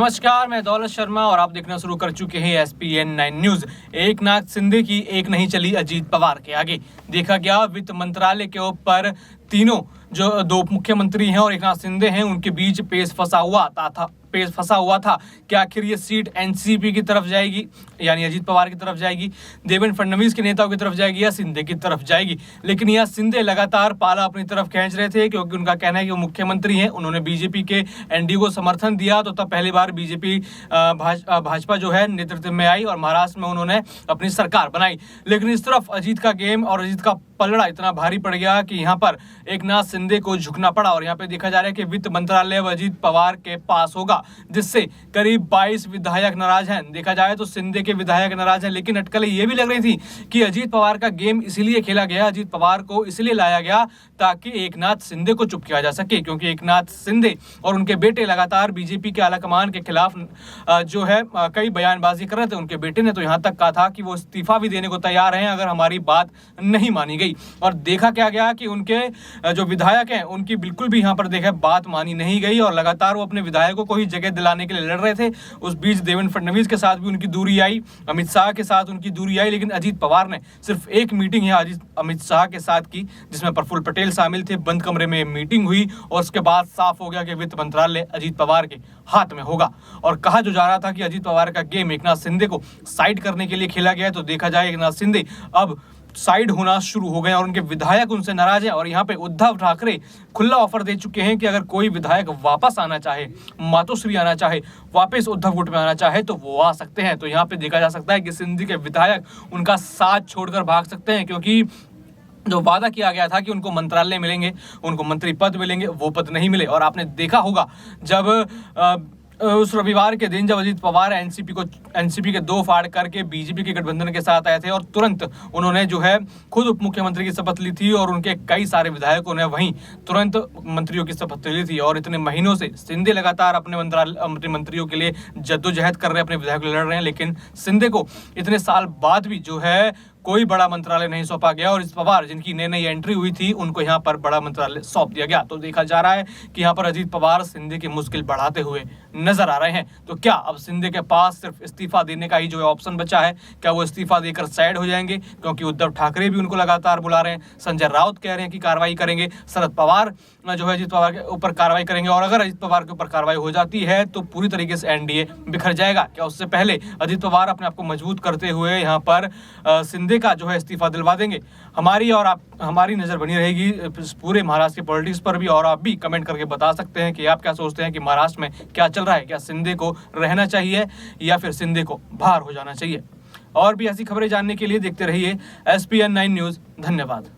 नमस्कार, मैं दौलत शर्मा और आप देखना शुरू कर चुके हैं SPN9 न्यूज। एकनाथ शिंदे की एक नहीं चली अजीत पवार के आगे। देखा गया वित्त मंत्रालय के ऊपर तीनों जो दो मुख्यमंत्री हैं और एकनाथ शिंदे हैं उनके बीच पेच फंसा हुआ था कि आखिर ये सीट एनसीपी की तरफ जाएगी यानी अजीत पवार की तरफ जाएगी, देवेंद्र फडणवीस के नेताओं की तरफ जाएगी या शिंदे की तरफ जाएगी। लेकिन यह शिंदे लगातार पाला अपनी तरफ खींच रहे थे क्योंकि उनका कहना है कि वो मुख्यमंत्री हैं, उन्होंने बीजेपी के एनडीए को समर्थन दिया तो तब पहली बार बीजेपी भाजपा जो है नेतृत्व में आई और महाराष्ट्र में उन्होंने अपनी सरकार बनाई। लेकिन इस तरफ अजीत का गेम और अजीत का पलड़ा इतना भारी पड़ गया कि यहाँ पर एकनाथ शिंदे को झुकना पड़ा और यहाँ पे देखा जा रहा है कि वित्त मंत्रालय अजीत पवार के पास होगा, जिससे करीब 22 विधायक नाराज हैं। देखा जाए तो शिंदे के विधायक नाराज हैं, लेकिन अटकलें ये भी लग रही थी कि अजीत पवार का गेम इसलिए खेला गया, अजीत पवार को इसलिए लाया गया ताकि एकनाथ शिंदे को चुप किया जा सके, क्योंकि एकनाथ शिंदे और उनके बेटे लगातार बीजेपी के आलाकमान के खिलाफ जो है कई बयानबाजी कर रहे थे। उनके बेटे ने तो यहाँ तक कहा था कि वो इस्तीफा भी देने को तैयार हैं अगर हमारी बात नहीं मानी गई। और देखा क्या गया कि उनके जो विधायक हैं उनकी बिल्कुल भी यहाँ पर देखा बात मानी नहीं गई और लगातार वो अपने विधायकों को ही जगह दिलाने के लिए लड़ रहे थे। उस बीच देवेंद्र फडणवीस के साथ भी उनकी दूरी आई, अमित शाह के साथ उनकी दूरी आई, लेकिन अजीत पवार ने सिर्फ एक मीटिंग है अमित शाह के साथ की जिसमें प्रफुल्ल पटेल शामिल थे। बंद कमरे में मीटिंग हुई और उसके बाद साफ हो गया कि वित्त मंत्रालय अजीत पवार के हाथ में होगा। और कहा जो जा रहा था कि अजीत पवार का गेम एकनाथ शिंदे को साइड करने के लिए खेला गया है, तो देखा जाए एकनाथ शिंदे अब साइड होना शुरू हो गए और उनके विधायक उनसे नाराज हैं। और यहाँ पे उद्धव ठाकरे खुला ऑफर दे चुके हैं कि अगर कोई विधायक वापस आना चाहे, मातोश्री आना चाहे, वापस उद्धव गुट में आना चाहे तो वो आ सकते हैं। तो यहाँ पे देखा जा सकता है कि शिंदे के विधायक उनका साथ छोड़कर भाग सकते हैं, क्योंकि जो वादा किया गया था कि उनको मंत्रालय मिलेंगे, उनको मंत्री पद मिलेंगे, वो पद नहीं मिले। और आपने देखा होगा जब उस रविवार के दिन जब अजीत पवार एनसीपी के दो फाड़ करके बीजेपी के गठबंधन के साथ आए थे और तुरंत उन्होंने जो है खुद उप मुख्यमंत्री की शपथ ली थी और उनके कई सारे विधायकों ने वहीं तुरंत मंत्रियों की शपथ ली थी। और इतने महीनों से शिंदे लगातार अपने मंत्रियों के लिए जद्दोजहद कर रहे हैं, अपने विधायकों लड़ रहे हैं, लेकिन शिंदे को इतने साल बाद भी जो है कोई बड़ा मंत्रालय नहीं सौंपा गया और इस पवार जिनकी नई एंट्री हुई थी उनको यहाँ पर बड़ा मंत्रालय सौंप दिया गया। तो देखा जा रहा है कि यहाँ पर अजीत पवार शिंदे की मुश्किल बढ़ाते हुए नजर आ रहे हैं। तो क्या अब शिंदे के पास सिर्फ इस्तीफा देने का ही जो ऑप्शन बचा है, क्या वो इस्तीफा देकर साइड हो जाएंगे? क्योंकि उद्धव ठाकरे भी उनको लगातार बुला रहे हैं, संजय राउत कह रहे हैं कि कार्रवाई करेंगे, शरद पवार जो है अजीत पवार के ऊपर कार्रवाई करेंगे। और अगर अजीत पवार के ऊपर कार्रवाई हो जाती है तो पूरी तरीके से एनडीए बिखर जाएगा। क्या उससे पहले अजीत पवार अपने आप को मजबूत करते हुए यहाँ पर शिंदे का जो है इस्तीफा दिलवा देंगे? हमारी नजर बनी रहेगी पूरे महाराष्ट्र के पॉलिटिक्स पर भी, और आप भी कमेंट करके बता सकते हैं कि आप क्या सोचते हैं कि महाराष्ट्र में क्या चल रहा है। क्या शिंदे को रहना चाहिए या फिर शिंदे को बाहर हो जाना चाहिए? और भी ऐसी खबरें जानने के लिए देखते रहिए SPN9 न्यूज। धन्यवाद।